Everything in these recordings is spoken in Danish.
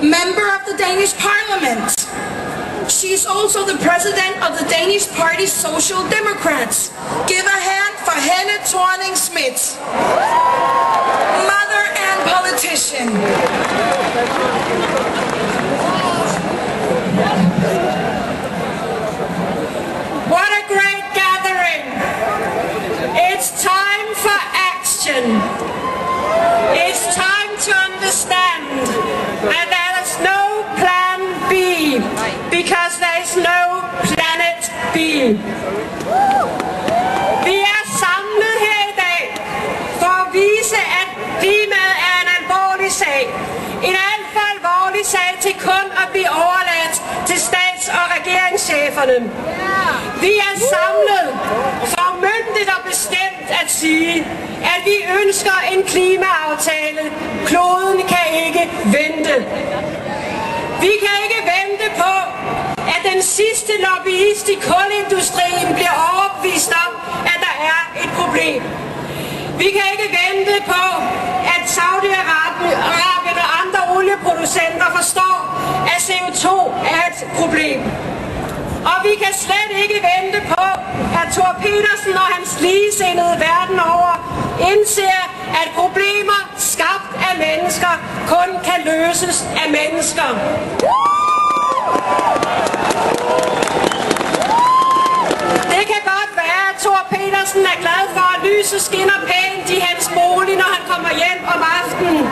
member of the Danish Parliament. She is also the president of the Danish Party Social Democrats. Give a hand for Helle Thorning-Schmidt, mother and politician. What a great gathering. It's time for action. It's time to understand that there is no plan B, because there is no planet B. Vi er samlet her i dag for at vise, at klimaet er en alvorlig sag. En alt for alvorlig sag til kun at blive overladt til stats- og regeringscheferne. Vi er samlet for myndigt og bestemt at sige, at vi ønsker en klimaaftale. Kloden kan ikke vente. Vi kan ikke vente på, at den sidste lobbyist i kulindustrien bliver overbevist om, at der er et problem. Vi kan ikke vente på, at Saudi-Arabien og andre olieproducenter forstår, at CO2 er et problem. Og vi kan slet ikke vente på, at Thor Pedersen og hans ligesindede verden over indser, at problemer skabt af mennesker kun kan løses af mennesker. Det kan godt være, at Thor Pedersen er glad for, at lyset skinner pænt i hans bolig, når han kommer hjem om aftenen.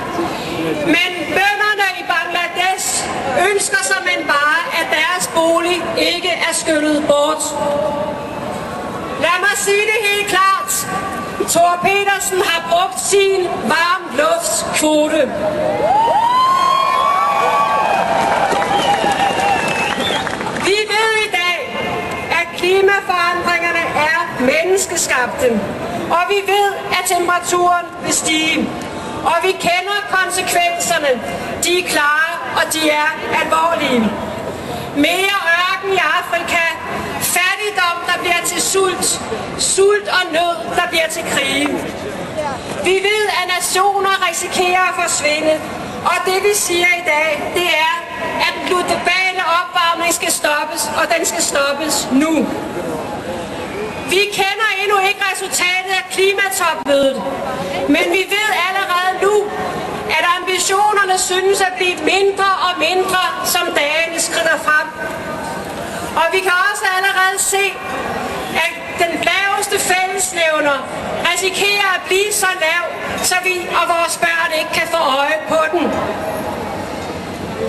Men bønderne i Bangladesh ønsker som en bare, at deres bolig ikke er skyllet bort. Lad mig sige det helt klart. Thor Pedersen har brugt sin varm luftskvote. Vi ved i dag, at klimaforandringerne er menneskeskabte. Og vi ved, at temperaturen vil stige. Og vi kender konsekvenserne. De er klare, og de er alvorlige. Mere ørken i Afrika, fattigdom, der bliver til sult, sult og nød, der bliver til krige. Vi ved, at nationer risikerer at forsvinde, og det vi siger i dag, det er, at den globale opvarmning skal stoppes, og den skal stoppes nu. Vi kender endnu ikke resultatet af klimatopmødet, men vi ved allerede nu, at ambitionerne synes at blive mindre og mindre, som dagene skrider frem. Og vi kan også allerede se, at den laveste fællesnævner risikerer at blive så lav, så vi og vores børn ikke kan få øje på den.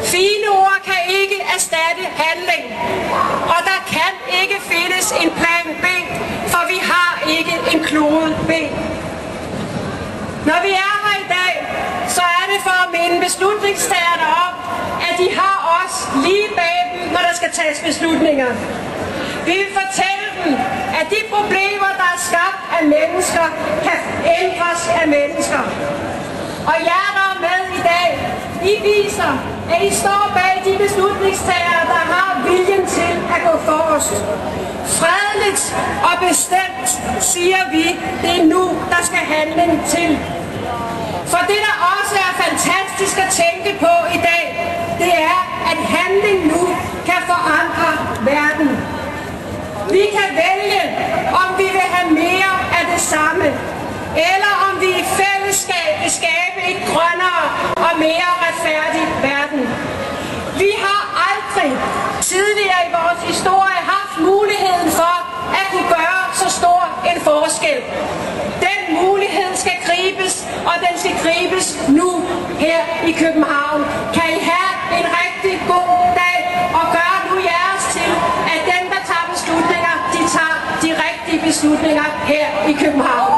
Fine ord kan ikke erstatte handling, og der kan ikke findes en plan B, for vi har ikke en klode B. Når vi er her i dag, så er det for at minde beslutningstagerne om, at de har os lige bag dem, når der skal tages beslutninger. Vi vil fortælle dem, at de problemer, der er skabt af mennesker, kan ændres af mennesker. Og jer, der er med i dag, I viser, at I står bag de beslutningstagere, der har viljen til at gå forrest. Fredeligt og bestemt siger vi, det er nu, der skal handling til. For det, der også er fantastisk at tænke på i dag, det er, at handling nu kan forandre verden. Vi kan vælge, om vi vil have mere af det samme, eller om vi i fællesskab vil skabe et grønnere og mere retfærdig verden. Vi har aldrig tidligere i vores historie haft muligheden for at kunne gøre så stor en forskel. Den mulighed skal gribes, og den skal gribes nu her i København. Kan I have en rigtig god dag, og gør nu jeres til, at dem, der tager beslutninger, de tager de rigtige beslutninger her i København.